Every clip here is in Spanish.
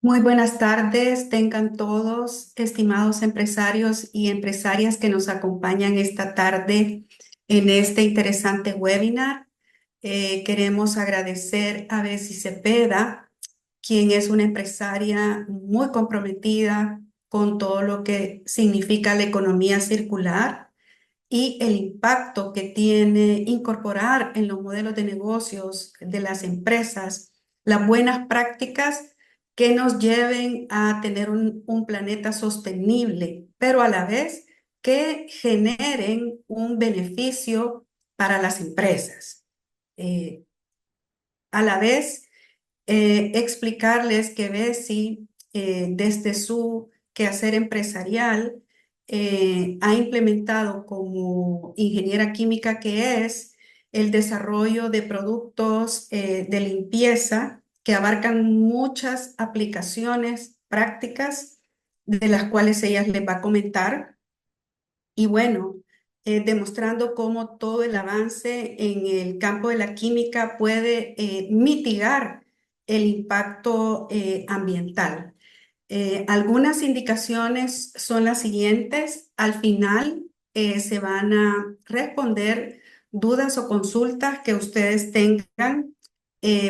Muy buenas tardes, tengan todos, estimados empresarios y empresarias que nos acompañan esta tarde en este interesante webinar. Queremos agradecer a Bessie Cepeda, quien es una empresaria muy comprometida con todo lo que significa la economía circular y el impacto que tiene incorporar en los modelos de negocios de las empresas las buenas prácticas que nos lleven a tener un planeta sostenible, pero a la vez que generen un beneficio para las empresas. Eh, a la vez, explicarles que Bessie, desde su quehacer empresarial, ha implementado como ingeniera química que es el desarrollo de productos de limpieza que abarcan muchas aplicaciones prácticas de las cuales ella les va a comentar. Y bueno, demostrando cómo todo el avance en el campo de la química puede mitigar el impacto ambiental. Algunas indicaciones son las siguientes. Al final se van a responder dudas o consultas que ustedes tengan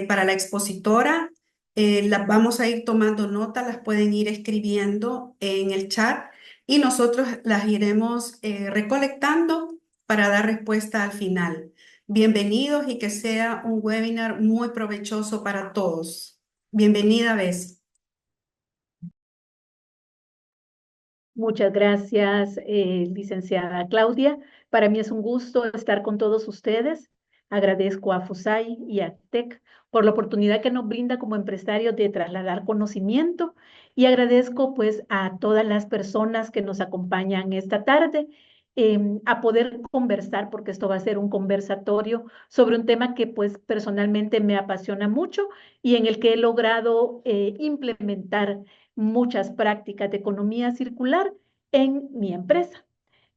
para la expositora. Las vamos a ir tomando nota, las pueden ir escribiendo en el chat y nosotros las iremos recolectando para dar respuesta al final. Bienvenidos y que sea un webinar muy provechoso para todos. Bienvenida, Bess. Muchas gracias, licenciada Claudia. Para mí es un gusto estar con todos ustedes. Agradezco a FUSAI y a TEC por la oportunidad que nos brinda como empresarios de trasladar conocimiento y agradezco pues a todas las personas que nos acompañan esta tarde a poder conversar, porque esto va a ser un conversatorio sobre un tema que pues personalmente me apasiona mucho y en el que he logrado implementar muchas prácticas de economía circular en mi empresa.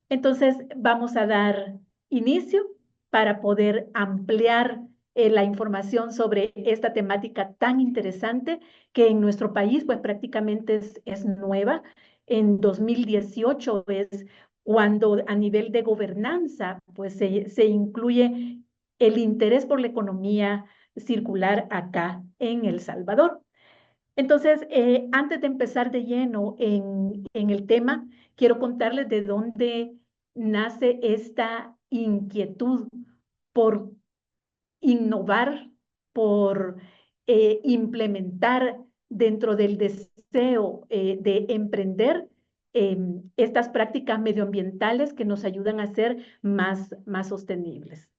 Entonces, vamos a dar inicio para poder ampliar la información sobre esta temática tan interesante que en nuestro país pues prácticamente es nueva. En 2018 es cuando a nivel de gobernanza pues se incluye el interés por la economía circular acá en El Salvador. Entonces, antes de empezar de lleno en el tema, quiero contarles de dónde nace esta inquietud por innovar, por implementar dentro del deseo de emprender estas prácticas medioambientales que nos ayudan a ser más sostenibles.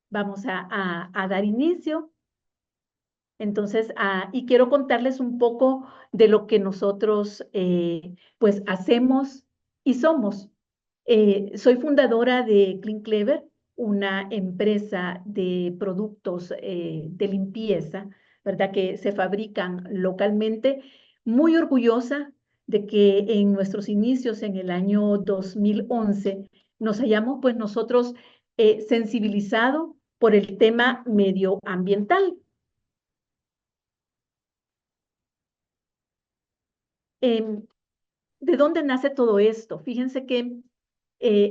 Vamos a dar inicio. Entonces, y quiero contarles un poco de lo que nosotros pues hacemos y somos. Soy fundadora de Clean Clever, una empresa de productos de limpieza, ¿verdad? Que se fabrican localmente. Muy orgullosa de que en nuestros inicios en el año 2011 nos hayamos pues nosotros sensibilizado por el tema medioambiental. Em, ¿De dónde nace todo esto? Fíjense que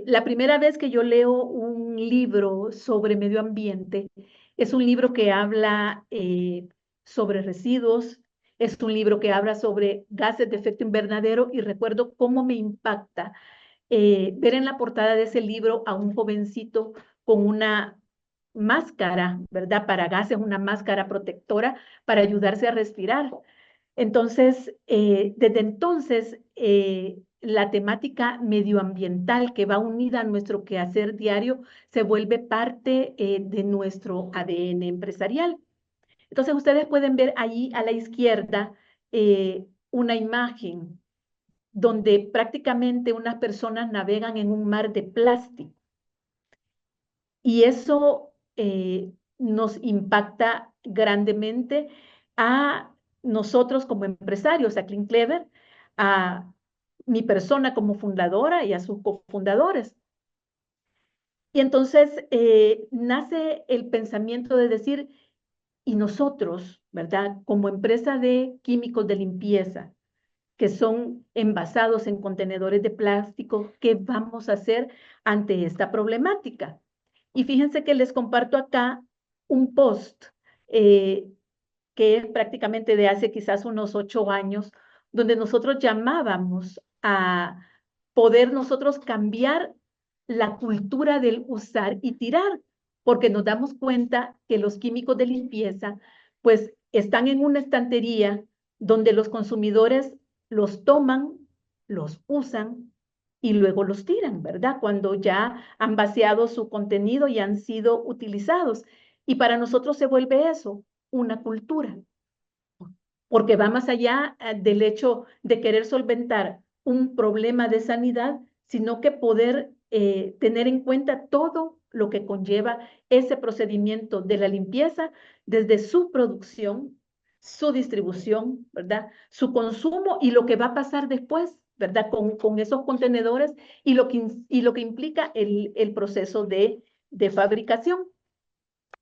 la primera vez que yo leo un libro sobre medio ambiente es un libro que habla sobre residuos, es un libro que habla sobre gases de efecto invernadero y recuerdo cómo me impacta ver en la portada de ese libro a un jovencito con una máscara, ¿verdad? Para gases, una máscara protectora para ayudarse a respirar. Entonces, desde entonces, la temática medioambiental que va unida a nuestro quehacer diario se vuelve parte de nuestro ADN empresarial. Entonces, ustedes pueden ver allí a la izquierda una imagen donde prácticamente unas personas navegan en un mar de plástico y eso nos impacta grandemente a nosotros como empresarios, a Clean Clever, a mi persona como fundadora y a sus cofundadores. Y entonces nace el pensamiento de decir, Y nosotros, ¿verdad? Como empresa de químicos de limpieza, que son envasados en contenedores de plástico, ¿qué vamos a hacer ante esta problemática? Y fíjense que les comparto acá un post eh, que es prácticamente de hace quizás unos 8 años, donde nosotros llamábamos a poder nosotros cambiar la cultura del usar y tirar, porque nos damos cuenta que los químicos de limpieza, pues están en una estantería donde los consumidores los toman, los usan y luego los tiran, ¿verdad? Cuando ya han vaciado su contenido y han sido utilizados. Y para nosotros se vuelve eso, una cultura, porque va más allá del hecho de querer solventar un problema de sanidad, sino que poder tener en cuenta todo lo que conlleva ese procedimiento de la limpieza desde su producción, su distribución, ¿verdad? Su consumo y lo que va a pasar después, ¿verdad? Con esos contenedores y lo que implica el proceso de fabricación.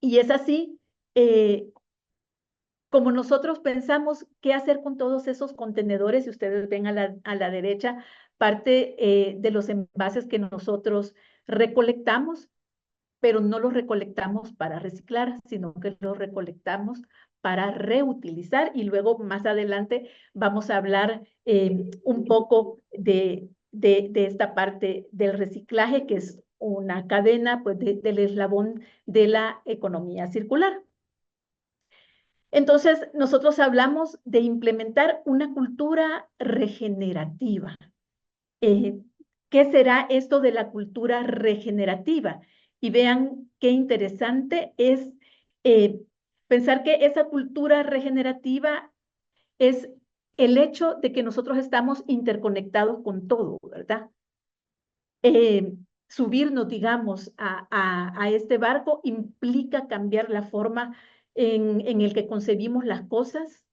Y es así como nosotros pensamos qué hacer con todos esos contenedores, si ustedes ven a la derecha, parte de los envases que nosotros recolectamos, pero no los recolectamos para reciclar, sino que los recolectamos para reutilizar y luego más adelante vamos a hablar un poco de esta parte del reciclaje, que es una cadena pues, del eslabón de la economía circular. Entonces, nosotros hablamos de implementar una cultura regenerativa. Eh, ¿Qué será esto de la cultura regenerativa? Y vean qué interesante es eh, pensar que esa cultura regenerativa es el hecho de que nosotros estamos interconectados con todo, ¿verdad? Subirnos, digamos, a este barco implica cambiar la forma en el que concebimos las cosas,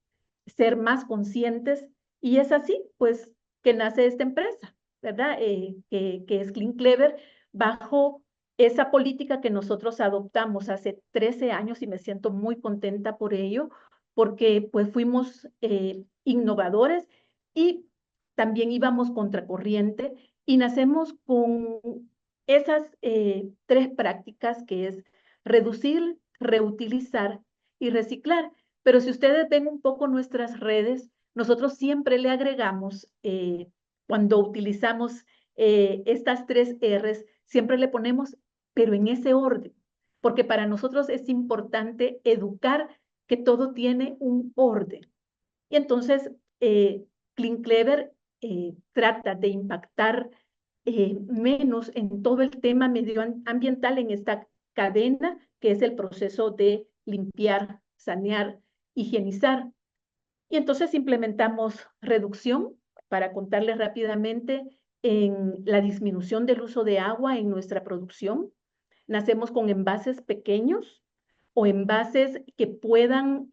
ser más conscientes, y es así, pues, que nace esta empresa, ¿verdad? Que es Clean Clever, bajo esa política que nosotros adoptamos hace 13 años y me siento muy contenta por ello, porque pues fuimos innovadores y también íbamos contracorriente y nacemos con esas tres prácticas que es reducir, reutilizar y reciclar. Pero si ustedes ven un poco nuestras redes, nosotros siempre le agregamos, cuando utilizamos estas tres Rs, siempre le ponemos, pero en ese orden, porque para nosotros es importante educar que todo tiene un orden. Y entonces, Clean Clever trata de impactar menos en todo el tema medioambiental en esta cadena, que es el proceso de limpiar, sanear, higienizar. Y entonces implementamos reducción, para contarles rápidamente, en la disminución del uso de agua en nuestra producción. Nacemos con envases pequeños o envases que puedan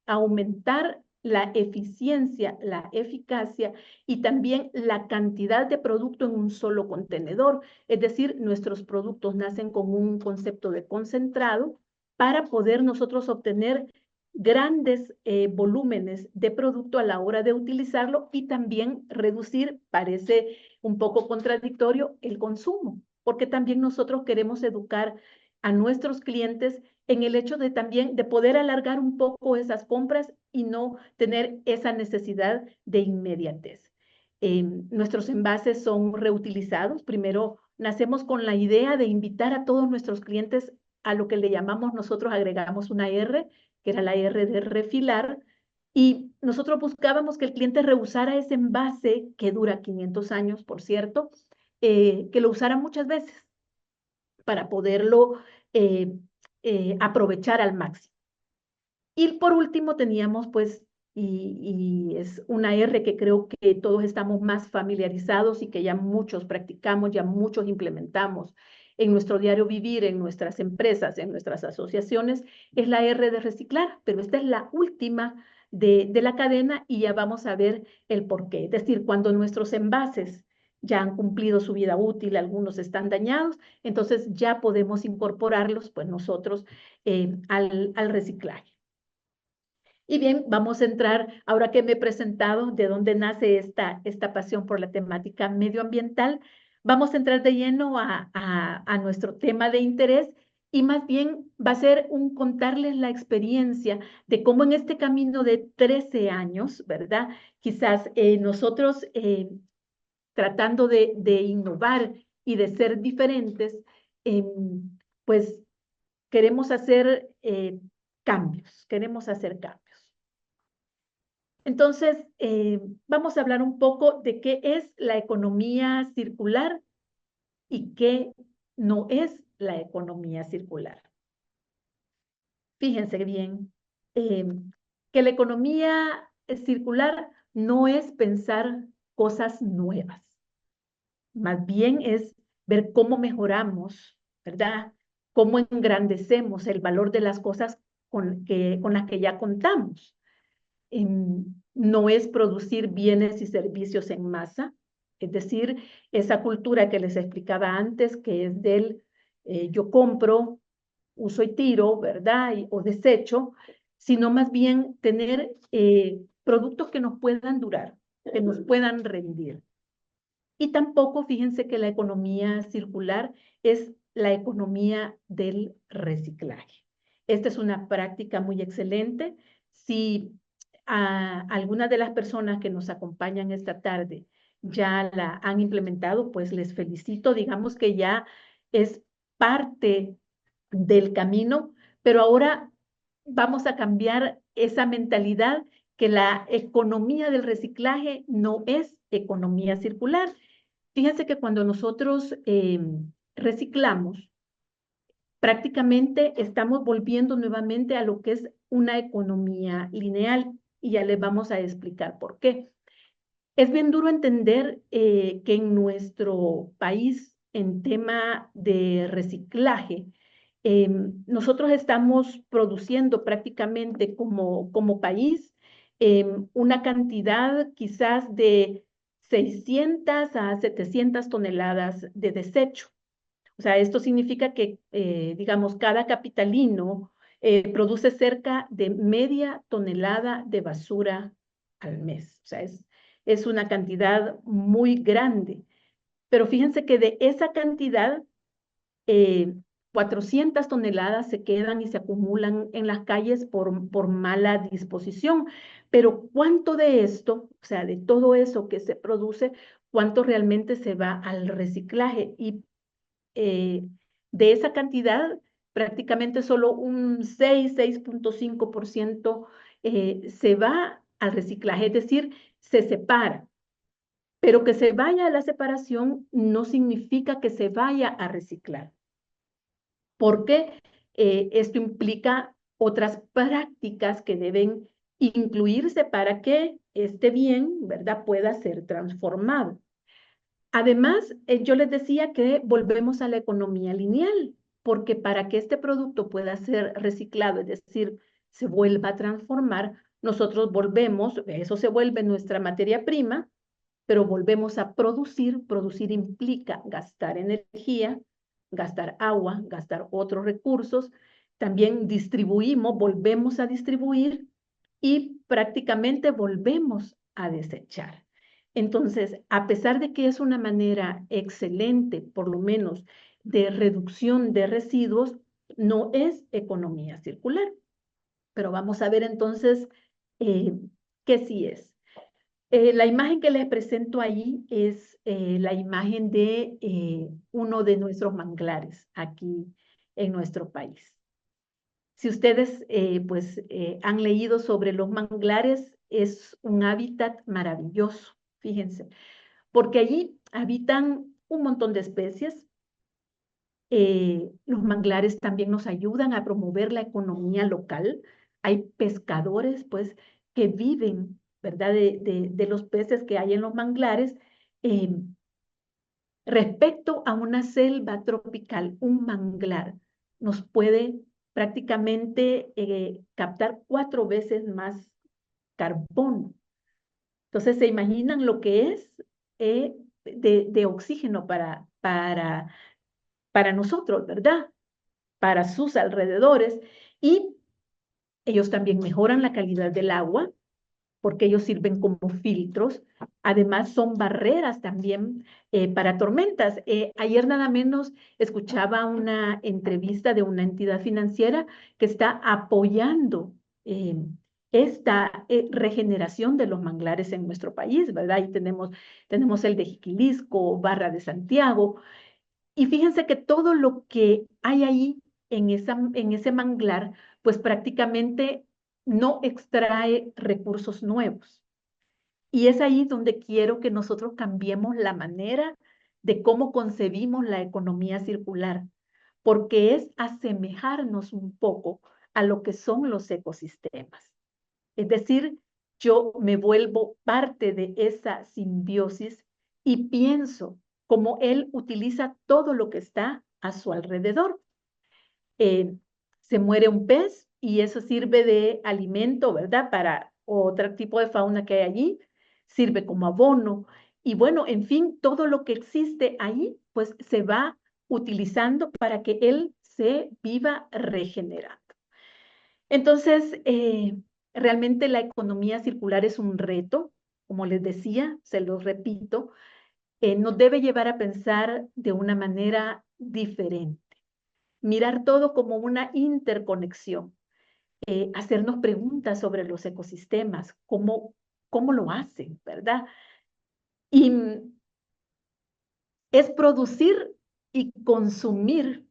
aumentar la eficiencia, la eficacia y también la cantidad de producto en un solo contenedor. Es decir, nuestros productos nacen con un concepto de concentrado para poder nosotros obtener grandes volúmenes de producto a la hora de utilizarlo y también reducir, parece un poco contradictorio, el consumo, porque también nosotros queremos educar a nuestros clientes en el hecho de también de poder alargar un poco esas compras y no tener esa necesidad de inmediatez. Nuestros envases son reutilizados. Primero, nacemos con la idea de invitar a todos nuestros clientes a lo que le llamamos nosotros, agregamos una R, que era la R de refilar, y nosotros buscábamos que el cliente reusara ese envase, que dura 500 años, por cierto, que lo usara muchas veces para poderlo eh, aprovechar al máximo. Y por último teníamos pues, y es una R que creo que todos estamos más familiarizados y que ya muchos practicamos, ya muchos implementamos en nuestro diario vivir, en nuestras empresas, en nuestras asociaciones, es la R de reciclar, pero esta es la última de la cadena y ya vamos a ver el por qué. Es decir, cuando nuestros envases ya han cumplido su vida útil, algunos están dañados, entonces ya podemos incorporarlos, pues nosotros, al reciclaje. Y bien, vamos a entrar, ahora que me he presentado de dónde nace esta pasión por la temática medioambiental, vamos a entrar de lleno a nuestro tema de interés y más bien va a ser un contarles la experiencia de cómo en este camino de 13 años, ¿verdad? Quizás nosotros tratando de innovar y de ser diferentes, pues queremos hacer cambios, queremos hacer cambios. Entonces, vamos a hablar un poco de qué es la economía circular y qué no es la economía circular. Fíjense bien, eh, que la economía circular no es pensar cosas nuevas, más bien es ver cómo mejoramos, ¿verdad? Cómo engrandecemos el valor de las cosas con las que ya contamos. No es producir bienes y servicios en masa, es decir, esa cultura que les explicaba antes, que es del yo compro, uso y tiro, ¿verdad? O desecho, sino más bien tener productos que nos puedan durar, que nos puedan rendir. Y tampoco, fíjense que la economía circular es la economía del reciclaje. Esta es una práctica muy excelente. Si a algunas de las personas que nos acompañan esta tarde ya la han implementado, pues les felicito. Digamos que ya es parte del camino, pero ahora vamos a cambiar esa mentalidad que la economía del reciclaje no es economía circular. Fíjense que cuando nosotros reciclamos, prácticamente estamos volviendo nuevamente a lo que es una economía lineal y ya les vamos a explicar por qué. Es bien duro entender que en nuestro país, en tema de reciclaje, nosotros estamos produciendo prácticamente como país una cantidad quizás de 600 a 700 toneladas de desecho. O sea, esto significa que, digamos, cada capitalino produce cerca de media tonelada de basura al mes. O sea, es una cantidad muy grande. Pero fíjense que de esa cantidad, eh, 400 toneladas se quedan y se acumulan en las calles por mala disposición. Pero ¿cuánto de esto, o sea, de todo eso que se produce, cuánto realmente se va al reciclaje? Y eh, de esa cantidad, prácticamente solo un 6,5% se va al reciclaje, es decir, se separa. Pero que se vaya a la separación no significa que se vaya a reciclar, porque esto implica otras prácticas que deben incluirse para que este bien, ¿verdad?, pueda ser transformado. Además, yo les decía que volvemos a la economía lineal, porque para que este producto pueda ser reciclado, es decir, se vuelva a transformar, nosotros volvemos, eso se vuelve nuestra materia prima, pero volvemos a producir. Producir implica gastar energía, gastar agua, gastar otros recursos. También distribuimos, volvemos a distribuir y prácticamente volvemos a desechar. Entonces, a pesar de que es una manera excelente, por lo menos, de reducción de residuos, no es economía circular. Pero vamos a ver entonces eh, qué sí es. La imagen que les presento ahí es la imagen de uno de nuestros manglares aquí en nuestro país. Si ustedes pues han leído sobre los manglares, es un hábitat maravilloso, fíjense, porque allí habitan un montón de especies. Los manglares también nos ayudan a promover la economía local. Hay pescadores, pues, que viven, ¿verdad?, de los peces que hay en los manglares. Eh, Respecto a una selva tropical, un manglar nos puede prácticamente captar 4 veces más carbono. Entonces, ¿se imaginan lo que es de oxígeno para nosotros, ¿verdad? Para sus alrededores. Y Ellos también mejoran la calidad del agua porque ellos sirven como filtros. Además, son barreras también para tormentas. Ayer nada menos escuchaba una entrevista de una entidad financiera que está apoyando eh, esta regeneración de los manglares en nuestro país, ¿verdad? Y tenemos el de Jiquilisco, Barra de Santiago, y fíjense que todo lo que hay ahí en ese manglar, pues prácticamente no extrae recursos nuevos. Y es ahí donde quiero que nosotros cambiemos la manera de cómo concebimos la economía circular, porque es asemejarnos un poco a lo que son los ecosistemas. Es decir, yo me vuelvo parte de esa simbiosis y pienso cómo él utiliza todo lo que está a su alrededor. Eh, Se muere un pez y eso sirve de alimento, ¿verdad? Para otro tipo de fauna que hay allí, sirve como abono. Y bueno, en fin, todo lo que existe ahí, pues se va utilizando para que él se viva regenerando. Entonces, realmente la economía circular es un reto, como les decía, se los repito, nos debe llevar a pensar de una manera diferente, mirar todo como una interconexión, hacernos preguntas sobre los ecosistemas, cómo lo hacen, ¿verdad? Y es producir y consumir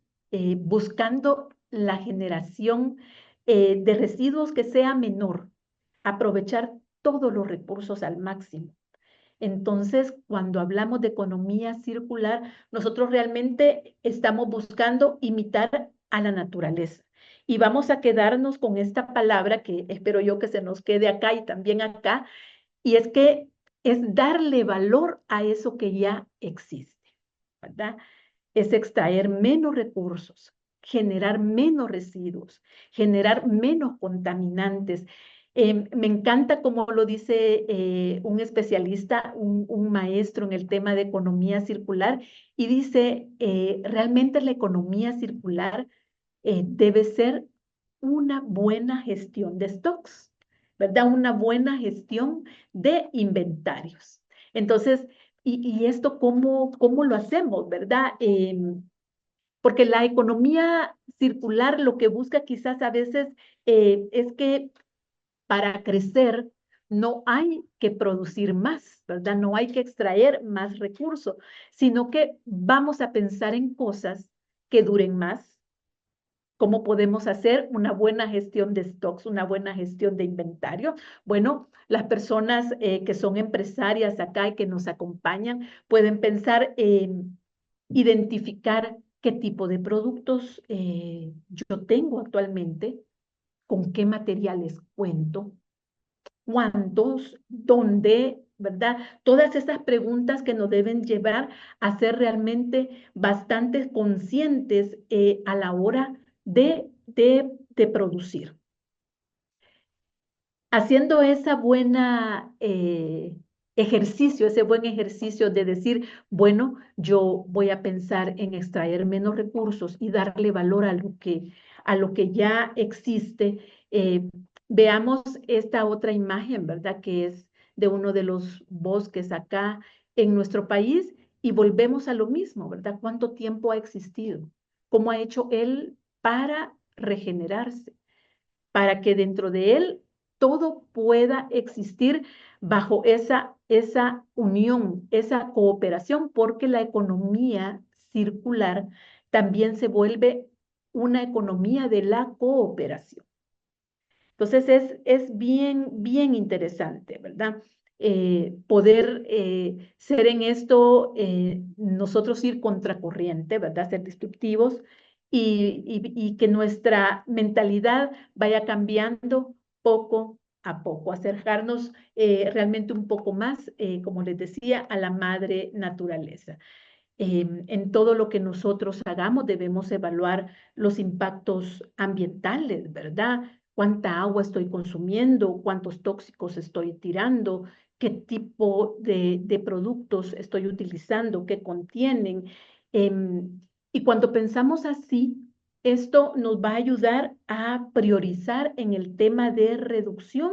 buscando la generación de residuos que sea menor, aprovechar todos los recursos al máximo. Entonces, cuando hablamos de economía circular, nosotros realmente estamos buscando imitar a la naturaleza. Y vamos a quedarnos con esta palabra que espero yo que se nos quede acá y también acá, y es que es darle valor a eso que ya existe, ¿verdad? Es extraer menos recursos, generar menos residuos, generar menos contaminantes. Me encanta como lo dice un especialista, un maestro en el tema de economía circular, y dice, realmente la economía circular debe ser una buena gestión de stocks, ¿verdad? Una buena gestión de inventarios. Entonces, y esto cómo lo hacemos, ¿verdad? Porque la economía circular lo que busca quizás a veces es que para crecer no hay que producir más, ¿verdad? No hay que extraer más recursos, sino que vamos a pensar en cosas que duren más. ¿Cómo podemos hacer una buena gestión de stocks, una buena gestión de inventario? Bueno, las personas que son empresarias acá y que nos acompañan pueden pensar en identificar qué tipo de productos yo tengo actualmente, con qué materiales cuento, cuántos, dónde, ¿verdad? Todas esas preguntas que nos deben llevar a ser realmente bastante conscientes a la hora de producir. Haciendo esa buena ejercicio, ese buen ejercicio de decir, bueno, yo voy a pensar en extraer menos recursos y darle valor a lo que ya existe. Veamos esta otra imagen, ¿verdad? Que es de uno de los bosques acá en nuestro país y volvemos a lo mismo, ¿verdad? ¿Cuánto tiempo ha existido? ¿Cómo ha hecho él para regenerarse? Para que dentro de él todo pueda existir bajo esa unión, esa cooperación, porque la economía circular también se vuelve una economía de la cooperación. Entonces es bien interesante, ¿verdad? Poder ser en esto, nosotros ir contracorriente, ¿verdad? Ser disruptivos y que nuestra mentalidad vaya cambiando poco a poco, acercarnos realmente un poco más, como les decía, a la madre naturaleza. En todo lo que nosotros hagamos debemos evaluar los impactos ambientales, ¿verdad? ¿Cuánta agua estoy consumiendo? ¿Cuántos tóxicos estoy tirando? ¿Qué tipo de productos estoy utilizando? ¿Qué contienen? Y cuando pensamos así, esto nos va a ayudar a priorizar en el tema de reducción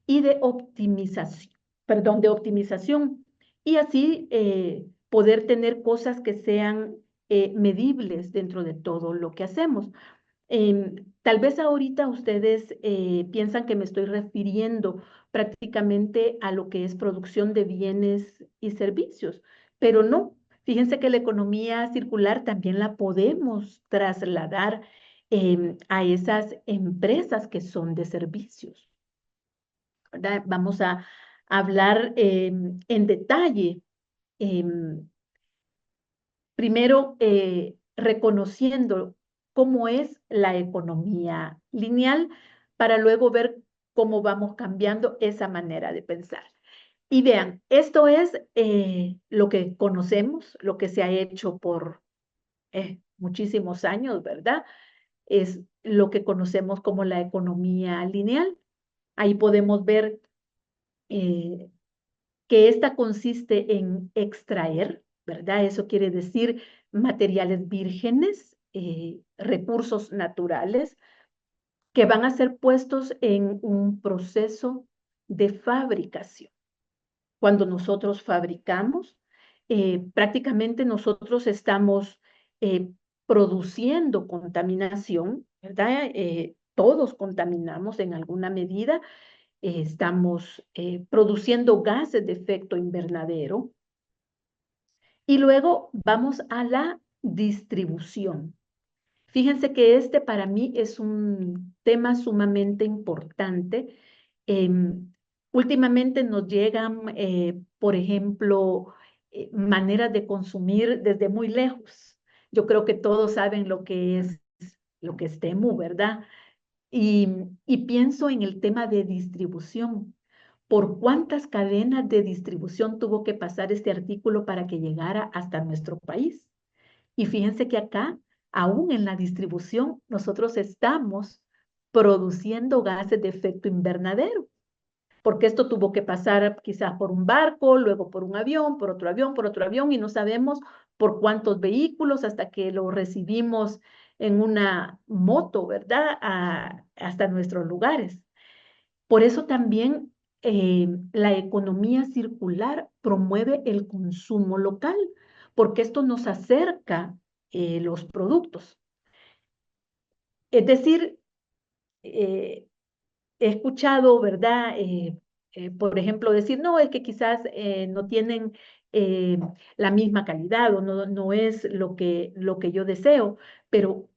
y de optimización, perdón, de optimización, y así poder tener cosas que sean medibles dentro de todo lo que hacemos. Tal vez ahorita ustedes piensan que me estoy refiriendo prácticamente a lo que es producción de bienes y servicios, pero no. Fíjense que la economía circular también la podemos trasladar a esas empresas que son de servicios, ¿verdad? Vamos a hablar en detalle. em, Primero, reconociendo cómo es la economía lineal para luego ver cómo vamos cambiando esa manera de pensar. Y vean, esto es lo que conocemos, lo que se ha hecho por muchísimos años, ¿verdad? Es lo que conocemos como la economía lineal. Ahí podemos ver eh, que esta consiste en extraer, ¿verdad? Eso quiere decir materiales vírgenes, recursos naturales, que van a ser puestos en un proceso de fabricación. Cuando nosotros fabricamos, prácticamente nosotros estamos produciendo contaminación, ¿verdad? Todos contaminamos en alguna medida, estamos produciendo gases de efecto invernadero y luego vamos a la distribución. Fíjense que este para mí es un tema sumamente importante. Últimamente nos llegan, por ejemplo, maneras de consumir desde muy lejos. Yo creo que todos saben lo que es Temu, ¿verdad? Y, y pienso en el tema de distribución. ¿Por cuántas cadenas de distribución tuvo que pasar este artículo para que llegara hasta nuestro país? Y fíjense que acá, aún en la distribución, nosotros estamos produciendo gases de efecto invernadero, porque esto tuvo que pasar quizás por un barco, luego por un avión, por otro avión, por otro avión, y no sabemos por cuántos vehículos hasta que lo recibimos en una moto, ¿verdad? Hasta nuestros lugares. Por eso también la economía circular promueve el consumo local, porque esto nos acerca los productos. Es decir, eh, he escuchado, ¿verdad? Por ejemplo, decir, no, es que quizás no tienen eh, la misma calidad o no, no es lo que yo deseo, pero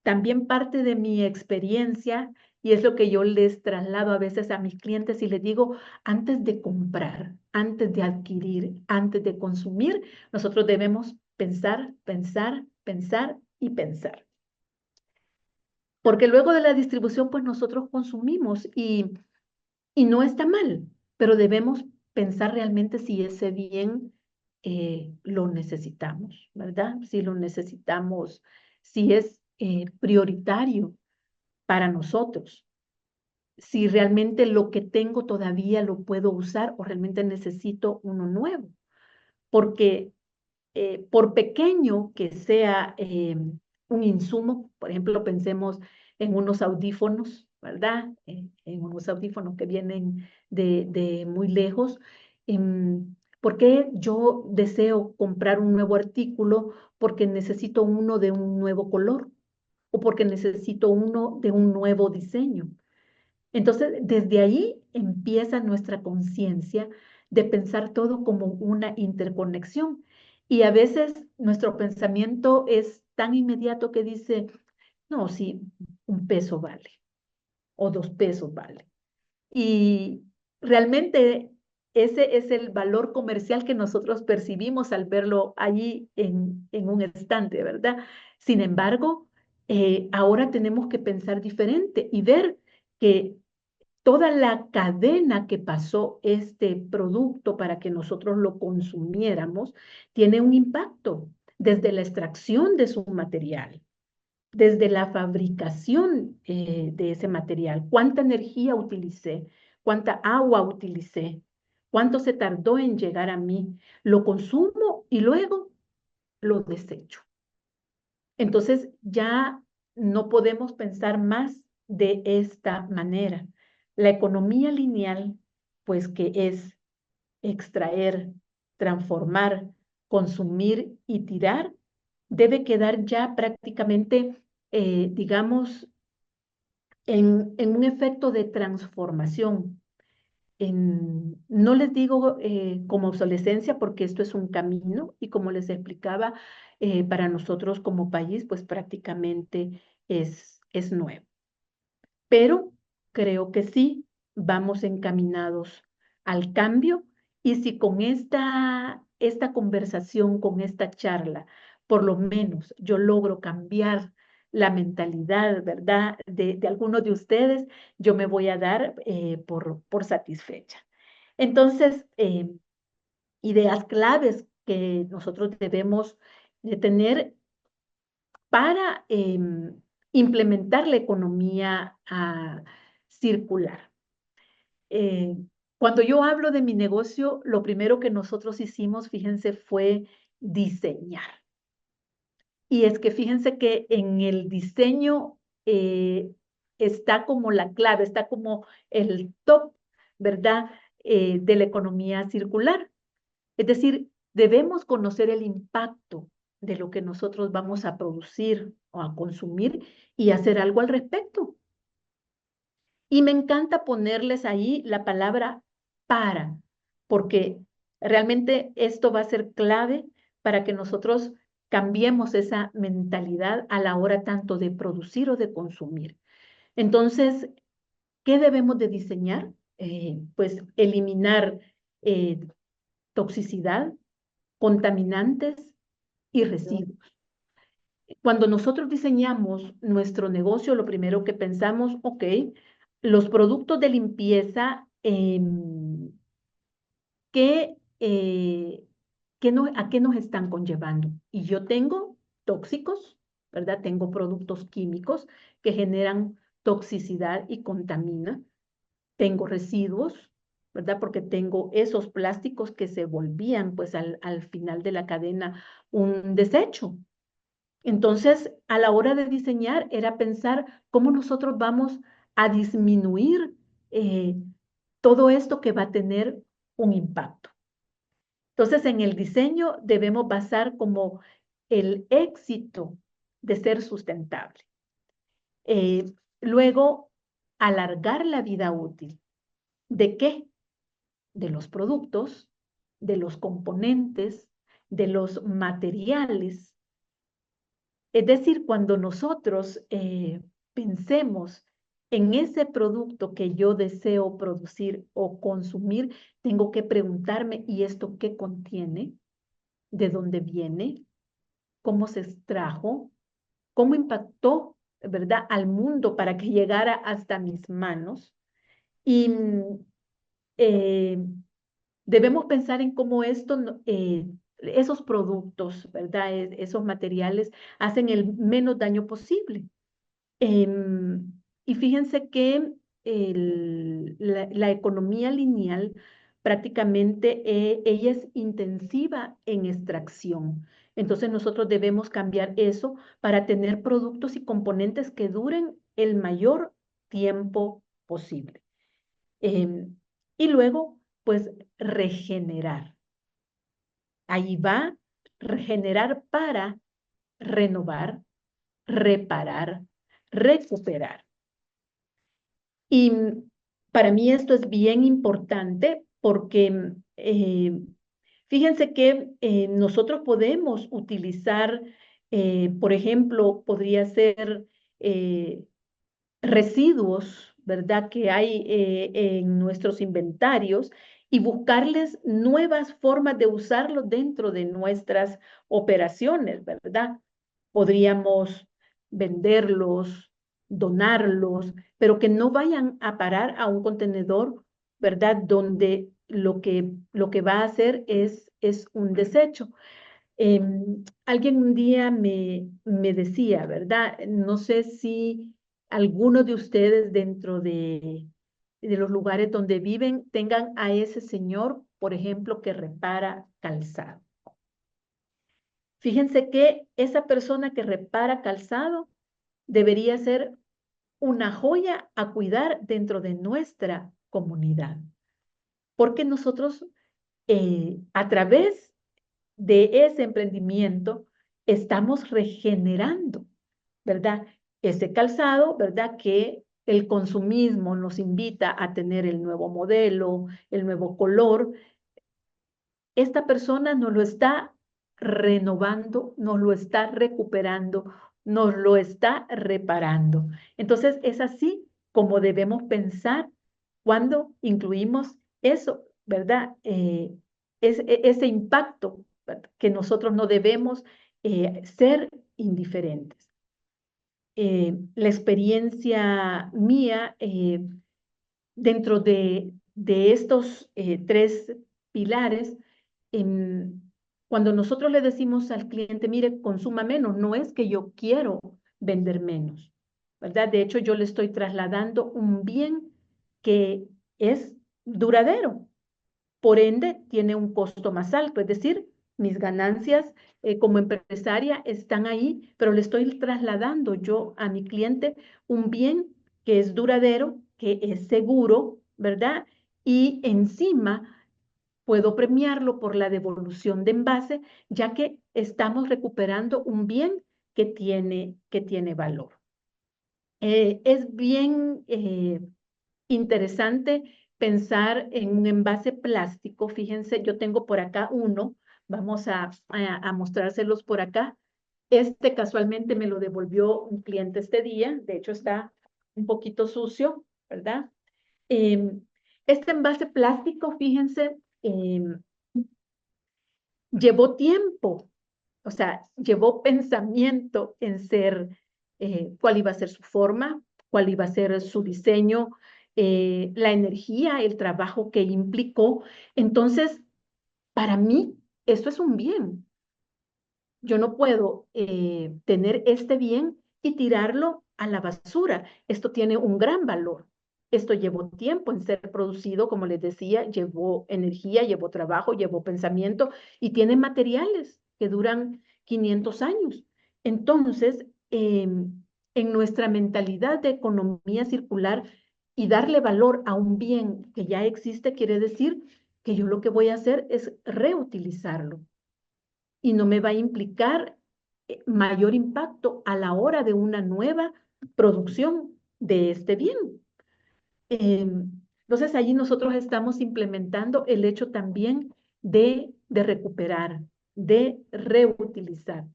también parte de mi experiencia, y es lo que yo les traslado a veces a mis clientes y les digo, antes de comprar, antes de adquirir, antes de consumir, nosotros debemos pensar, pensar, pensar y pensar. Porque luego de la distribución, pues nosotros consumimos y no está mal, pero debemos pensar realmente si ese bien lo necesitamos, ¿verdad? Si lo necesitamos, si es prioritario para nosotros, si realmente lo que tengo todavía lo puedo usar o realmente necesito uno nuevo. Porque por pequeño que sea un insumo, por ejemplo, pensemos en unos audífonos, ¿verdad? En unos audífonos que vienen de muy lejos. ¿Por qué yo deseo comprar un nuevo artículo? Porque necesito uno de un nuevo color o porque necesito uno de un nuevo diseño. Entonces, desde ahí empieza nuestra conciencia de pensar todo como una interconexión. Y a veces nuestro pensamiento es tan inmediato que dice, no, sí, 1 peso vale o 2 pesos vale. Y realmente ese es el valor comercial que nosotros percibimos al verlo allí en un estante, ¿verdad? Sin embargo, ahora tenemos que pensar diferente y ver que toda la cadena que pasó este producto para que nosotros lo consumiéramos tiene un impacto desde la extracción de su material, desde la fabricación de ese material, cuánta energía utilicé, cuánta agua utilicé, cuánto se tardó en llegar a mí, lo consumo y luego lo desecho. Entonces ya no podemos pensar más de esta manera. La economía lineal, pues que es extraer, transformar, consumir y tirar, debe quedar ya prácticamente, digamos, en un efecto de transformación. No les digo como obsolescencia porque esto es un camino y como les explicaba, para nosotros como país, pues prácticamente es nuevo. Pero creo que sí vamos encaminados al cambio y si con esta conversación, con esta charla, por lo menos yo logro cambiar la mentalidad, ¿verdad? De algunos de ustedes, yo me voy a dar por satisfecha. Entonces, ideas claves que nosotros debemos de tener para implementar la economía circular. Eh, Cuando yo hablo de mi negocio, lo primero que nosotros hicimos, fíjense, fue diseñar. Y es que fíjense que en el diseño está como la clave, está como el top, ¿verdad? De la economía circular. Es decir, debemos conocer el impacto de lo que nosotros vamos a producir o a consumir y hacer algo al respecto. Y me encanta ponerles ahí la palabra para, porque realmente esto va a ser clave para que nosotros cambiemos esa mentalidad a la hora tanto de producir o de consumir. Entonces, ¿qué debemos de diseñar? Pues eliminar eh, toxicidad, contaminantes y residuos. Cuando nosotros diseñamos nuestro negocio, lo primero que pensamos, ok, los productos de limpieza, ¿qué, ¿a qué nos están conllevando? Y yo tengo tóxicos, ¿verdad? Tengo productos químicos que generan toxicidad y contaminan. Tengo residuos, ¿verdad? Porque tengo esos plásticos que se volvían, pues, al final de la cadena un desecho. Entonces, a la hora de diseñar, era pensar cómo nosotros vamos a disminuir eh, todo esto que va a tener un impacto. Entonces, en el diseño debemos basar como el éxito de ser sustentable. Luego, alargar la vida útil. ¿De qué? De los productos, de los componentes, de los materiales. Es decir, cuando nosotros pensemos en ese producto que yo deseo producir o consumir, tengo que preguntarme, ¿y esto qué contiene? ¿De dónde viene? ¿Cómo se extrajo? ¿Cómo impactó, verdad, al mundo para que llegara hasta mis manos? Y eh, debemos pensar en cómo esos productos, ¿verdad? Esos materiales hacen el menos daño posible. Y fíjense que la economía lineal prácticamente ella es intensiva en extracción. Entonces nosotros debemos cambiar eso para tener productos y componentes que duren el mayor tiempo posible. Y luego, pues, regenerar. Ahí va, regenerar para renovar, reparar, recuperar. Y para mí esto es bien importante porque fíjense que nosotros podemos utilizar, por ejemplo, podría ser residuos, ¿verdad? Que hay en nuestros inventarios y buscarles nuevas formas de usarlos dentro de nuestras operaciones, ¿verdad? Podríamos venderlos, donarlos, pero que no vayan a parar a un contenedor, ¿verdad? Donde lo que va a hacer es un desecho. Alguien un día me decía, ¿verdad? No sé si algunos de ustedes dentro de los lugares donde viven tengan a ese señor, por ejemplo, que repara calzado. Fíjense que esa persona que repara calzado debería ser una joya a cuidar dentro de nuestra comunidad, porque nosotros a través de ese emprendimiento estamos regenerando, ¿verdad? Ese calzado, ¿verdad? Que el consumismo nos invita a tener el nuevo modelo, el nuevo color. Esta persona nos lo está renovando, nos lo está recuperando, nos lo está reparando. Entonces, es así como debemos pensar cuando incluimos eso, ¿verdad? Ese impacto, ¿verdad? Que nosotros no debemos ser indiferentes. La experiencia mía dentro de estos tres pilares, em, cuando nosotros le decimos al cliente, mire, consuma menos, no es que yo quiero vender menos, ¿verdad? De hecho, yo le estoy trasladando un bien que es duradero, por ende, tiene un costo más alto, es decir, mis ganancias como empresaria están ahí, pero le estoy trasladando yo a mi cliente un bien que es duradero, que es seguro, ¿verdad? Y encima puedo premiarlo por la devolución de envase, ya que estamos recuperando un bien que tiene valor. Es bien interesante pensar en un envase plástico. Fíjense, yo tengo por acá uno, vamos a mostrárselos por acá. Este casualmente me lo devolvió un cliente este día, de hecho está un poquito sucio, ¿verdad? Em, este envase plástico, fíjense, llevó tiempo, o sea, llevó pensamiento en ser, cuál iba a ser su forma, cuál iba a ser su diseño, la energía, el trabajo que implicó. Entonces, para mí, esto es un bien. Yo no puedo tener este bien y tirarlo a la basura. Esto tiene un gran valor. Esto llevó tiempo en ser producido, como les decía, llevó energía, llevó trabajo, llevó pensamiento y tiene materiales que duran 500 años. Entonces, en nuestra mentalidad de economía circular y darle valor a un bien que ya existe, quiere decir que yo lo que voy a hacer es reutilizarlo y no me va a implicar mayor impacto a la hora de una nueva producción de este bien. Entonces, allí nosotros estamos implementando el hecho también de recuperar, de reutilizar,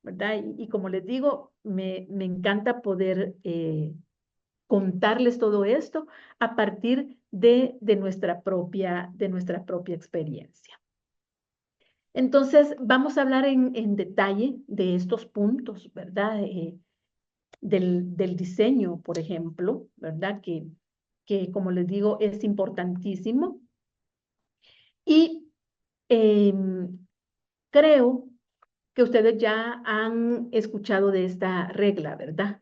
¿verdad? Y como les digo, me encanta poder contarles todo esto a partir de nuestra propia experiencia. Entonces, vamos a hablar en detalle de estos puntos, ¿verdad? Del diseño, por ejemplo, ¿verdad? Que, como les digo, es importantísimo. Y creo que ustedes ya han escuchado de esta regla, ¿verdad?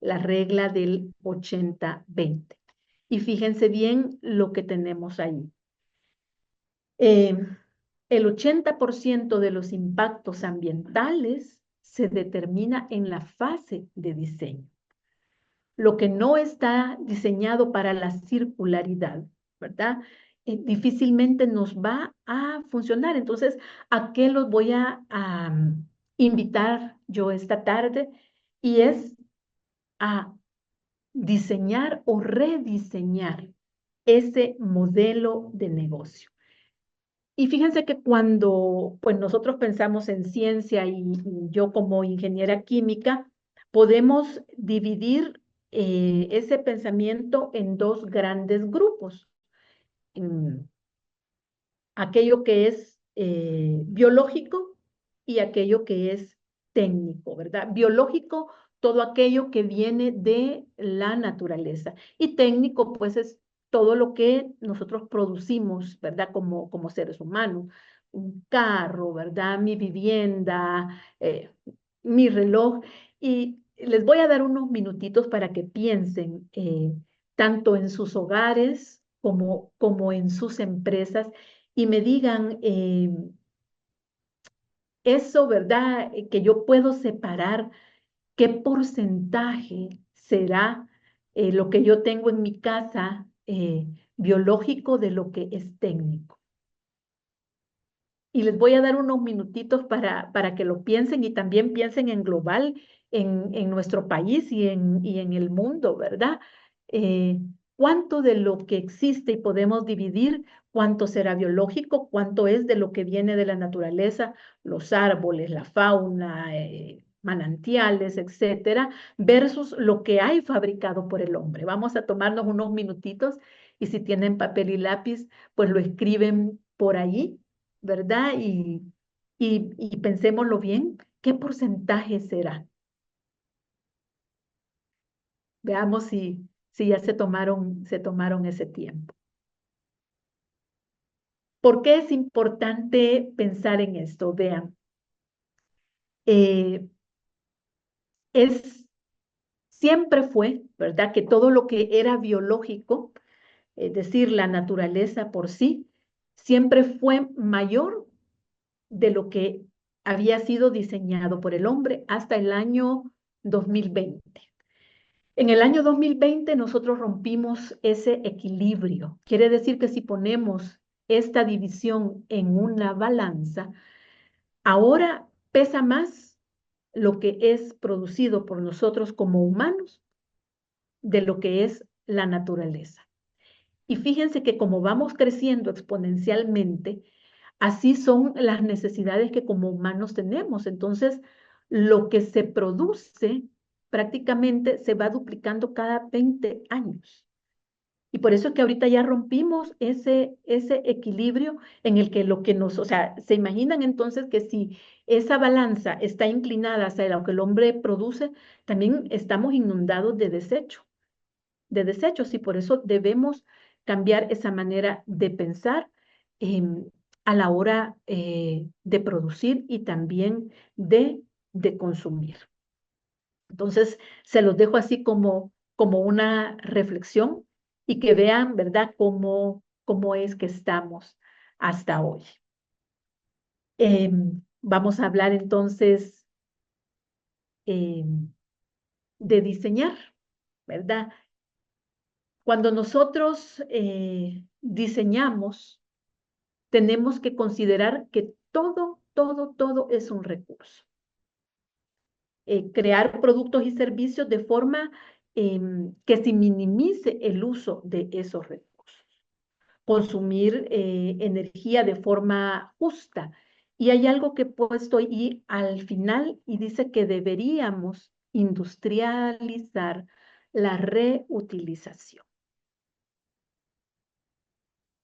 La regla del 80-20. Y fíjense bien lo que tenemos ahí. El 80% de los impactos ambientales se determina en la fase de diseño. Lo que no está diseñado para la circularidad, ¿verdad? Difícilmente nos va a funcionar. Entonces, ¿a qué los voy a invitar yo esta tarde? Y es a diseñar o rediseñar ese modelo de negocio. Y fíjense que cuando pues nosotros pensamos en ciencia y yo como ingeniera química, podemos dividir ese pensamiento en dos grandes grupos. Mm, Aquello que es biológico y aquello que es técnico, ¿verdad? Biológico, todo aquello que viene de la naturaleza. Y técnico, pues es todo lo que nosotros producimos, ¿verdad? Como seres humanos. Un carro, ¿verdad? Mi vivienda, mi reloj. Y les voy a dar unos minutitos para que piensen tanto en sus hogares como en sus empresas y me digan eso, ¿verdad? Que yo puedo separar qué porcentaje será lo que yo tengo en mi casa biológico de lo que es técnico. Y les voy a dar unos minutitos para que lo piensen y también piensen en global, en nuestro país y en el mundo, ¿verdad? Eh, ¿Cuánto de lo que existe y podemos dividir, cuánto será biológico, cuánto es de lo que viene de la naturaleza, los árboles, la fauna, manantiales, etcétera, versus lo que hay fabricado por el hombre? Vamos a tomarnos unos minutitos y si tienen papel y lápiz, pues lo escriben por ahí, ¿verdad? Y pensémoslo bien, ¿qué porcentaje será? Veamos si ya se tomaron ese tiempo. ¿Por qué es importante pensar en esto? Vean, eh, es, siempre fue, ¿verdad? Que todo lo que era biológico, es decir, la naturaleza por sí, siempre fue mayor de lo que había sido diseñado por el hombre hasta el año 2020. En el año 2020 nosotros rompimos ese equilibrio. Quiere decir que si ponemos esta división en una balanza, ahora pesa más lo que es producido por nosotros como humanos de lo que es la naturaleza. Y fíjense que como vamos creciendo exponencialmente, así son las necesidades que como humanos tenemos. Entonces, lo que se produce prácticamente se va duplicando cada 20 años. Y por eso es que ahorita ya rompimos ese equilibrio en el que lo que nos, o sea, se imaginan entonces que si esa balanza está inclinada hacia lo que el hombre produce, también estamos inundados de desechos y por eso debemos cambiar esa manera de pensar a la hora de producir y también de consumir. Entonces, se los dejo así como una reflexión y que vean, ¿verdad?, cómo es que estamos hasta hoy. Vamos a hablar entonces de diseñar, ¿verdad? Cuando nosotros diseñamos, tenemos que considerar que todo es un recurso. Crear productos y servicios de forma que se minimice el uso de esos recursos. Consumir energía de forma justa. Y hay algo que he puesto ahí al final y dice que deberíamos industrializar la reutilización.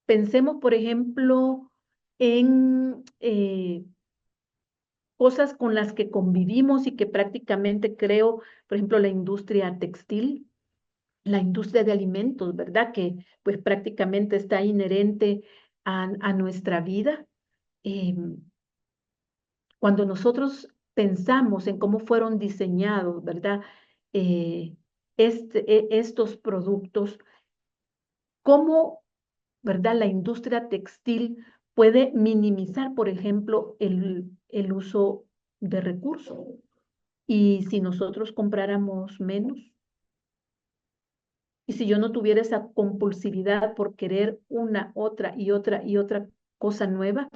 Pensemos, por ejemplo, en cosas con las que convivimos y que prácticamente creo, por ejemplo, la industria textil, la industria de alimentos, ¿verdad? Que pues prácticamente está inherente a nuestra vida. Cuando nosotros pensamos en cómo fueron diseñados, ¿verdad? Estos productos, cómo, ¿verdad? La industria textil puede minimizar, por ejemplo, el uso de recursos. Y si nosotros compráramos menos, y si yo no tuviera esa compulsividad por querer una, otra y otra y otra cosa nueva,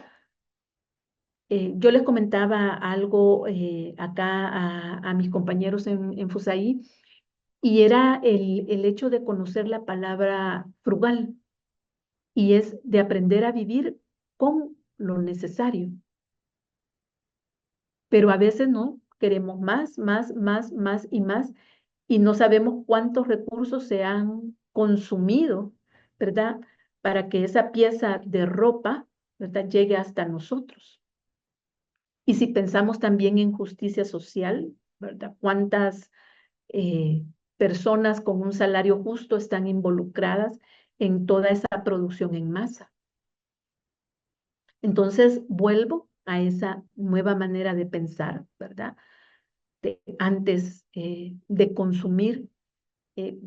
yo les comentaba algo acá a mis compañeros en FUSAI, y era el hecho de conocer la palabra frugal, y es de aprender a vivir con lo necesario. Pero a veces no, queremos más y más, y no sabemos cuántos recursos se han consumido, ¿verdad? Para que esa pieza de ropa, ¿verdad?, llegue hasta nosotros. Y si pensamos también en justicia social, ¿verdad? ¿Cuántas personas con un salario justo están involucradas en toda esa producción en masa? Entonces, vuelvo a esa nueva manera de pensar, ¿verdad? Antes de consumir, eh,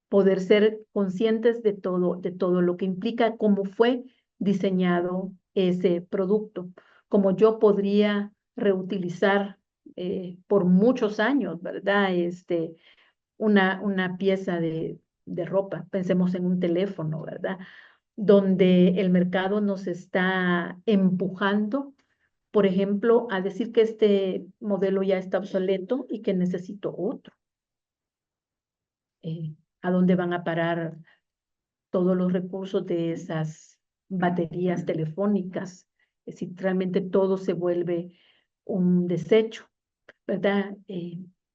poder ser conscientes de todo lo que implica cómo fue diseñado ese producto, cómo yo podría reutilizar por muchos años, ¿verdad? Una pieza de ropa, pensemos en un teléfono, ¿verdad? Donde el mercado nos está empujando, por ejemplo, a decir que este modelo ya está obsoleto y que necesito otro. ¿A dónde van a parar todos los recursos de esas baterías telefónicas? Si realmente todo se vuelve un desecho, ¿verdad?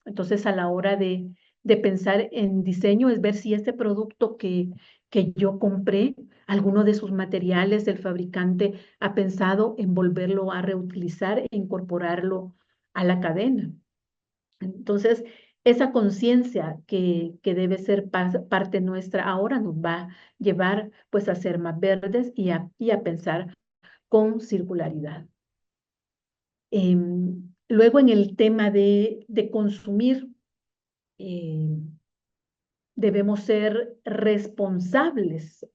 Entonces, a la hora de pensar en diseño, es ver si este producto que yo compré, alguno de sus materiales, el fabricante ha pensado en volverlo a reutilizar e incorporarlo a la cadena. Entonces, esa conciencia que debe ser parte nuestra ahora nos va a llevar pues a ser más verdes y a pensar con circularidad. Luego en el tema de consumir, debemos ser responsables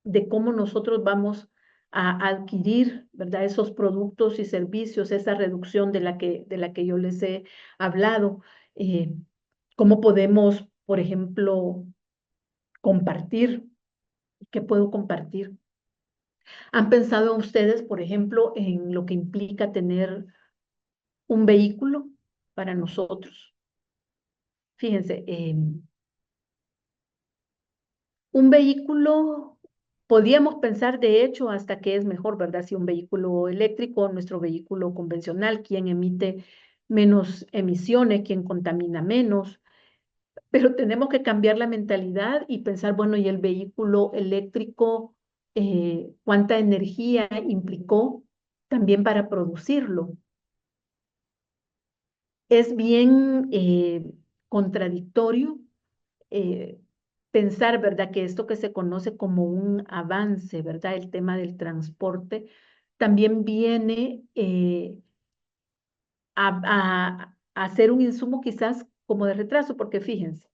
de cómo nosotros vamos a adquirir, ¿verdad? Esos productos y servicios, esa reducción de la que yo les he hablado. Cómo podemos, por ejemplo, compartir. ¿Qué puedo compartir? ¿Han pensado ustedes, por ejemplo, en lo que implica tener un vehículo para nosotros? Fíjense, un vehículo, podríamos pensar de hecho hasta que es mejor, ¿verdad? Si un vehículo eléctrico, nuestro vehículo convencional, quien emite menos emisiones, quien contamina menos, pero tenemos que cambiar la mentalidad y pensar, bueno, ¿y el vehículo eléctrico, cuánta energía implicó también para producirlo? Es bien contradictorio eh, pensar, ¿verdad? Que esto que se conoce como un avance, ¿verdad? El tema del transporte, también viene a ser un insumo quizás como de retraso, porque fíjense,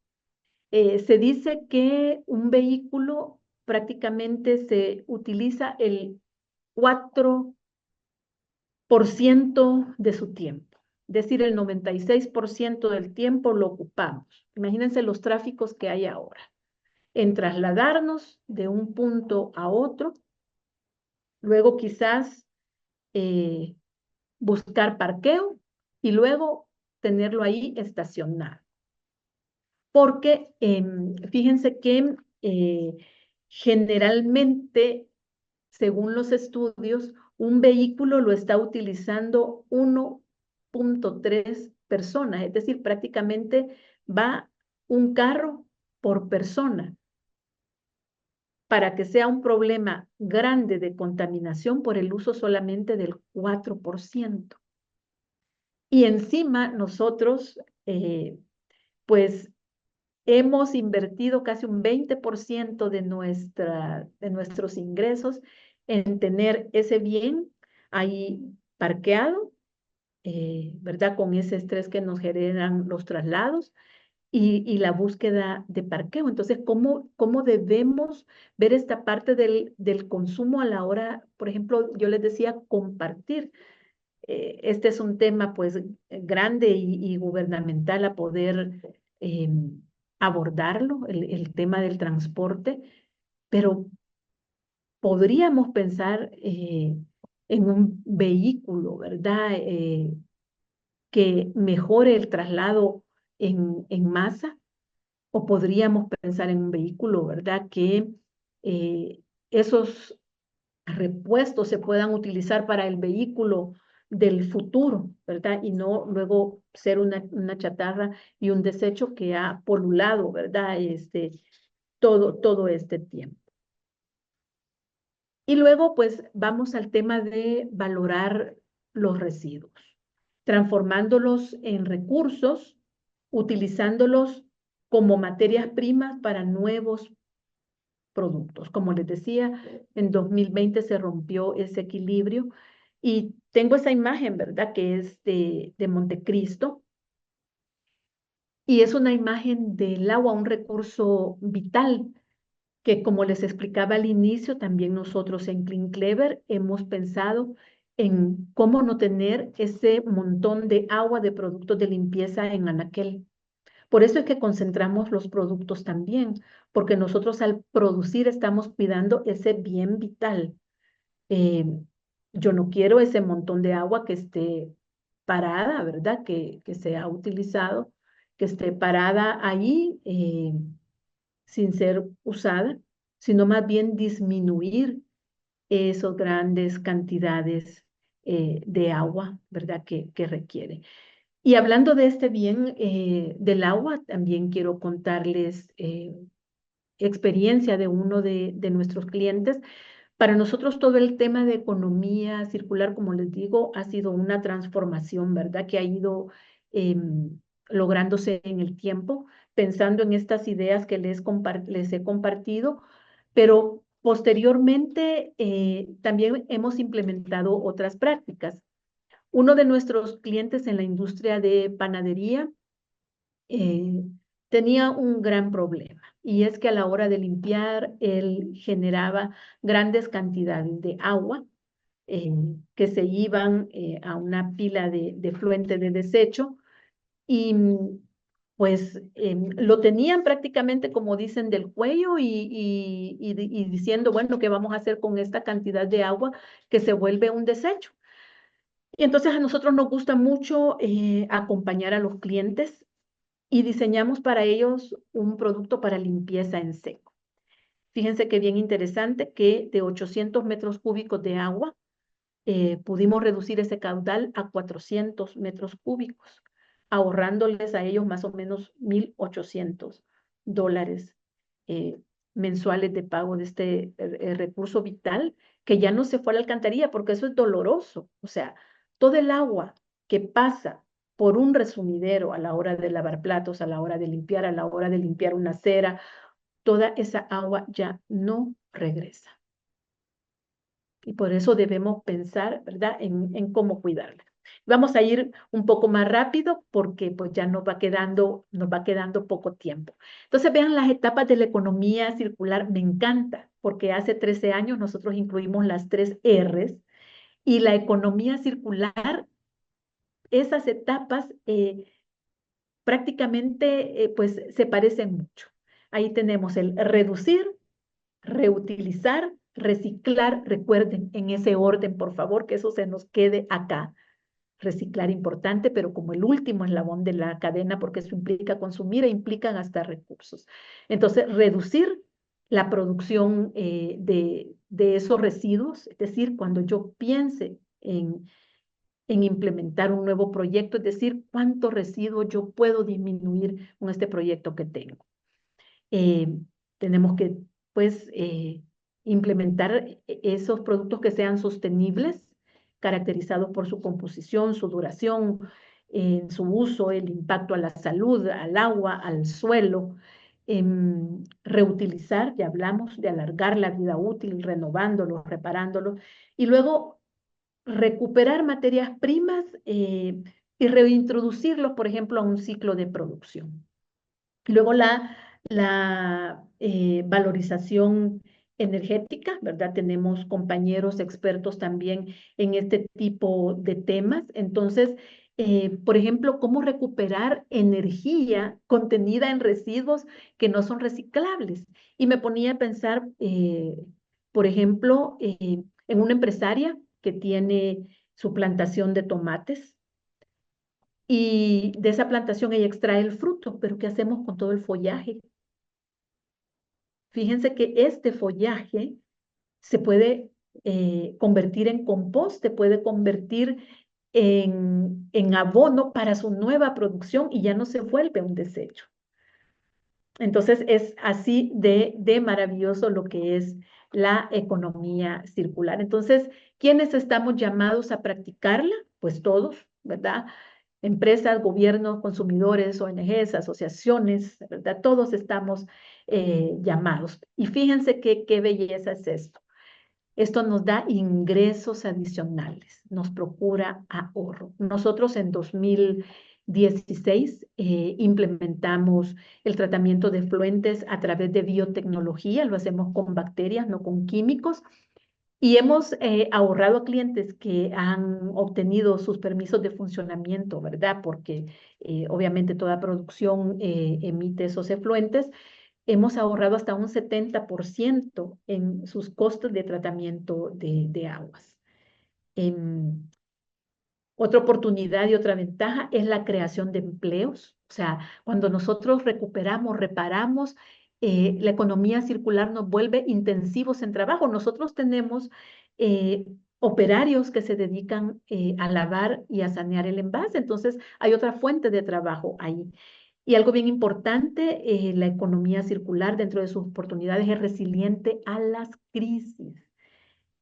se dice que un vehículo prácticamente se utiliza el 4% de su tiempo. Es decir, el 96% del tiempo lo ocupamos. Imagínense los tráficos que hay ahora en trasladarnos de un punto a otro, luego quizás eh, buscar parqueo y luego tenerlo ahí estacionado. Porque fíjense que generalmente, según los estudios, un vehículo lo está utilizando 1.3 personas, es decir, prácticamente va un carro por persona para que sea un problema grande de contaminación por el uso solamente del 4%. Y encima nosotros, pues, hemos invertido casi un 20% de nuestros ingresos en tener ese bien ahí parqueado, ¿verdad? Con ese estrés que nos generan los traslados y la búsqueda de parqueo. Entonces, ¿cómo debemos ver esta parte del consumo a la hora, por ejemplo, yo les decía, compartir? Este es un tema pues grande y gubernamental a poder abordarlo, el tema del transporte, pero podríamos pensar en un vehículo, ¿verdad? Que mejore el traslado en masa, o podríamos pensar en un vehículo, ¿verdad? Que esos repuestos se puedan utilizar para el vehículo del futuro, ¿verdad? Y no luego ser una chatarra y un desecho que ha polulado, ¿verdad? Todo este tiempo. Y luego, pues, vamos al tema de valorar los residuos, transformándolos en recursos, utilizándolos como materias primas para nuevos productos. Como les decía, en 2020 se rompió ese equilibrio y tengo esa imagen, ¿verdad? Que es de Montecristo y es una imagen del agua, un recurso vital que como les explicaba al inicio, también nosotros en Clean Clever hemos pensado en cómo no tener ese montón de agua de productos de limpieza en anaquel. Por eso es que concentramos los productos también, porque nosotros al producir estamos cuidando ese bien vital. Eh, yo no quiero ese montón de agua que esté parada, ¿verdad? Que se ha utilizado, que esté parada ahí sin ser usada, sino más bien disminuir esas grandes cantidades de agua, ¿verdad? Que requiere. Y hablando de este bien del agua, también quiero contarles experiencia de uno de nuestros clientes. Para nosotros todo el tema de economía circular, como les digo, ha sido una transformación, ¿verdad? Que ha ido lográndose en el tiempo, pensando en estas ideas que les he compartido, pero posteriormente también hemos implementado otras prácticas. Uno de nuestros clientes en la industria de panadería eh, tenía un gran problema y es que a la hora de limpiar él generaba grandes cantidades de agua eh, que se iban a una pila de fluente de desecho y pues lo tenían prácticamente como dicen del cuello y diciendo, bueno, ¿qué vamos a hacer con esta cantidad de agua que se vuelve un desecho? Y entonces a nosotros nos gusta mucho acompañar a los clientes y diseñamos para ellos un producto para limpieza en seco. Fíjense que bien interesante que de 800 metros cúbicos de agua pudimos reducir ese caudal a 400 metros cúbicos, ahorrándoles a ellos más o menos $1,800 eh, mensuales de pago de este recurso vital, que ya no se fue a la alcantarilla, porque eso es doloroso. O sea, todo el agua que pasa por un resumidero a la hora de lavar platos, a la hora de limpiar, a la hora de limpiar una acera, toda esa agua ya no regresa. Y por eso debemos pensar, ¿verdad?, en cómo cuidarla. Vamos a ir un poco más rápido porque pues ya nos va quedando poco tiempo. Entonces vean las etapas de la economía circular. Me encanta porque hace 13 años nosotros incluimos las 3 Rs y la economía circular, esas etapas prácticamente pues se parecen mucho. Ahí tenemos el reducir, reutilizar, reciclar. Recuerden en ese orden, por favor, que eso se nos quede acá. Reciclar importante, pero como el último eslabón de la cadena, porque eso implica consumir e implica gastar recursos. Entonces, reducir la producción de esos residuos, es decir, cuando yo piense en implementar un nuevo proyecto, es decir, cuánto residuo yo puedo disminuir con este proyecto que tengo. Eh, tenemos que, pues, implementar esos productos que sean sostenibles, caracterizados por su composición, su duración, su uso, el impacto a la salud, al agua, al suelo. Reutilizar, ya hablamos de alargar la vida útil, renovándolos, reparándolos, y luego recuperar materias primas y reintroducirlos, por ejemplo, a un ciclo de producción. Luego la valorización energética, ¿verdad? Tenemos compañeros expertos también en este tipo de temas. Entonces, por ejemplo, cómo recuperar energía contenida en residuos que no son reciclables. Y me ponía a pensar, por ejemplo, en una empresaria que tiene su plantación de tomates y de esa plantación ella extrae el fruto, pero ¿qué hacemos con todo el follaje? Fíjense que este follaje se puede convertir en compost, se puede convertir en abono para su nueva producción y ya no se vuelve un desecho. Entonces es así de maravilloso lo que es la economía circular. Entonces, ¿quiénes estamos llamados a practicarla? Pues todos, ¿verdad? Empresas, gobiernos, consumidores, ONGs, asociaciones, ¿verdad? Todos estamos llamados. Y fíjense qué belleza es esto. Esto nos da ingresos adicionales, nos procura ahorro. Nosotros en 2016 implementamos el tratamiento de efluentes a través de biotecnología, lo hacemos con bacterias, no con químicos, Y hemos ahorrado a clientes que han obtenido sus permisos de funcionamiento, ¿verdad? Porque obviamente toda producción emite esos efluentes. Hemos ahorrado hasta un 70% en sus costos de tratamiento de aguas. Em, Otra oportunidad y otra ventaja es la creación de empleos. O sea, cuando nosotros recuperamos, reparamos, la economía circular nos vuelve intensivos en trabajo. Nosotros tenemos eh, operarios que se dedican a lavar y a sanear el envase. Entonces, hay otra fuente de trabajo ahí. Y algo bien importante, la economía circular dentro de sus oportunidades es resiliente a las crisis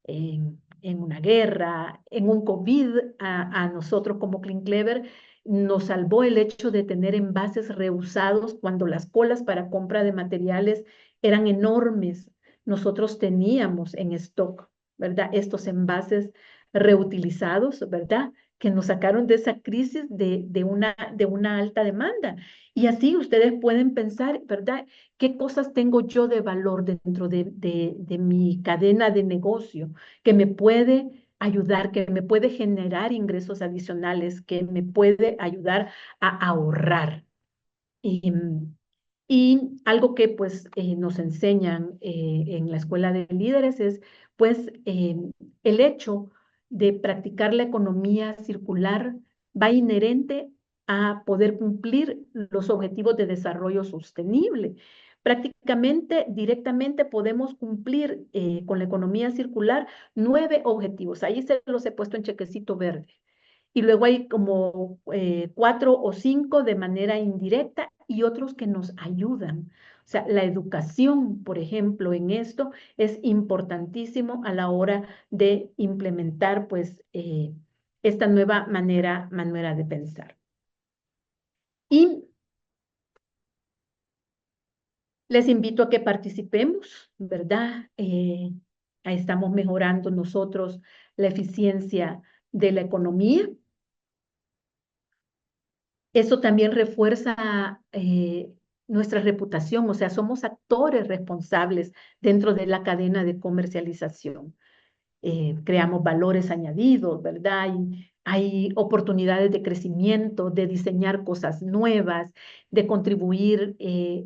en una guerra, en un COVID, a nosotros como Clean Clever nos salvó el hecho de tener envases reusados cuando las colas para compra de materiales eran enormes. Nosotros teníamos en stock, ¿verdad? Estos envases reutilizados, ¿verdad? Que nos sacaron de esa crisis de una alta demanda. Y así ustedes pueden pensar, ¿verdad? ¿Qué cosas tengo yo de valor dentro de mi cadena de negocio que me puede ayudar, que me puede generar ingresos adicionales, que me puede ayudar a ahorrar? Y, y algo que pues nos enseñan en la escuela de líderes es pues el hecho de practicar la economía circular va inherente a poder cumplir los objetivos de desarrollo sostenible. Prácticamente, directamente podemos cumplir con la economía circular 9 objetivos. Ahí se los he puesto en chequecito verde y luego hay como 4 o 5 de manera indirecta y otros que nos ayudan. O sea, la educación, por ejemplo, en esto es importantísimo a la hora de implementar, pues, esta nueva manera de pensar. Y les invito a que participemos, ¿verdad? Ahí estamos mejorando nosotros la eficiencia de la economía. Eso también refuerza nuestra reputación, o sea, somos actores responsables dentro de la cadena de comercialización. Creamos valores añadidos, ¿verdad? Hay oportunidades de crecimiento, de diseñar cosas nuevas, de contribuir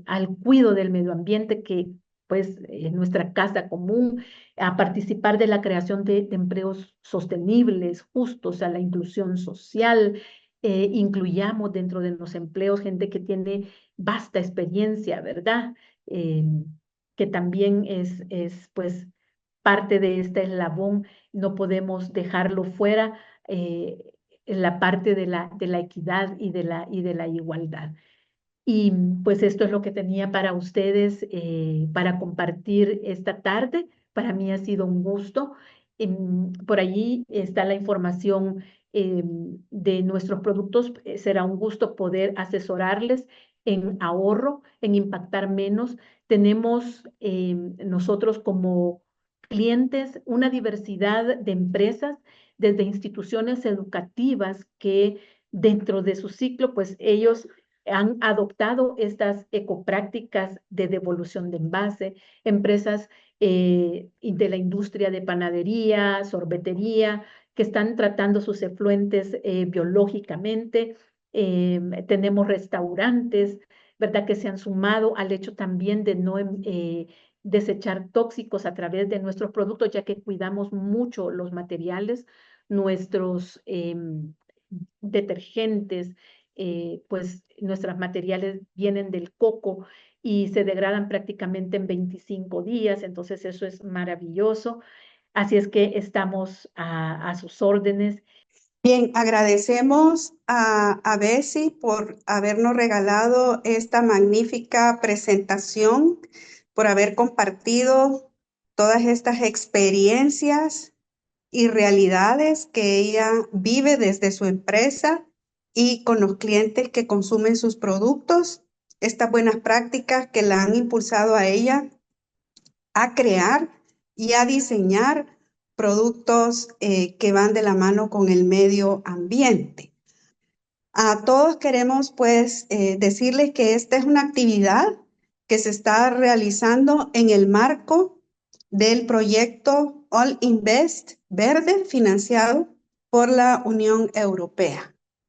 al cuidado del medio ambiente, que pues es nuestra casa común, a participar de la creación de empleos sostenibles, justos, a la inclusión social. Incluyamos dentro de los empleos gente que tiene vasta experiencia, ¿verdad? Eh, que también es pues parte de este eslabón, no podemos dejarlo fuera, en la parte de la equidad y de la igualdad. Y pues esto es lo que tenía para ustedes, para compartir esta tarde. Para mí ha sido un gusto. Por allí está la información de nuestros productos. Será un gusto poder asesorarles en ahorro, en impactar menos. Tenemos nosotros como clientes una diversidad de empresas, desde instituciones educativas que dentro de su ciclo, pues ellos han adoptado estas ecoprácticas de devolución de envase, empresas de la industria de panadería, sorbetería, que están tratando sus efluentes biológicamente. Tenemos restaurantes, ¿verdad?, que se han sumado al hecho también de no desechar tóxicos a través de nuestros productos, ya que cuidamos mucho los materiales, nuestros detergentes, pues nuestros materiales vienen del coco y se degradan prácticamente en 25 días, entonces eso es maravilloso. Así es que estamos a sus órdenes. Bien, agradecemos a Bessie por habernos regalado esta magnífica presentación, por haber compartido todas estas experiencias y realidades que ella vive desde su empresa y con los clientes que consumen sus productos, estas buenas prácticas que la han impulsado a ella a crear y a diseñar productos que van de la mano con el medio ambiente. A todos queremos pues decirles que esta es una actividad que se está realizando en el marco del proyecto All Invest Verde financiado por la Unión Europea.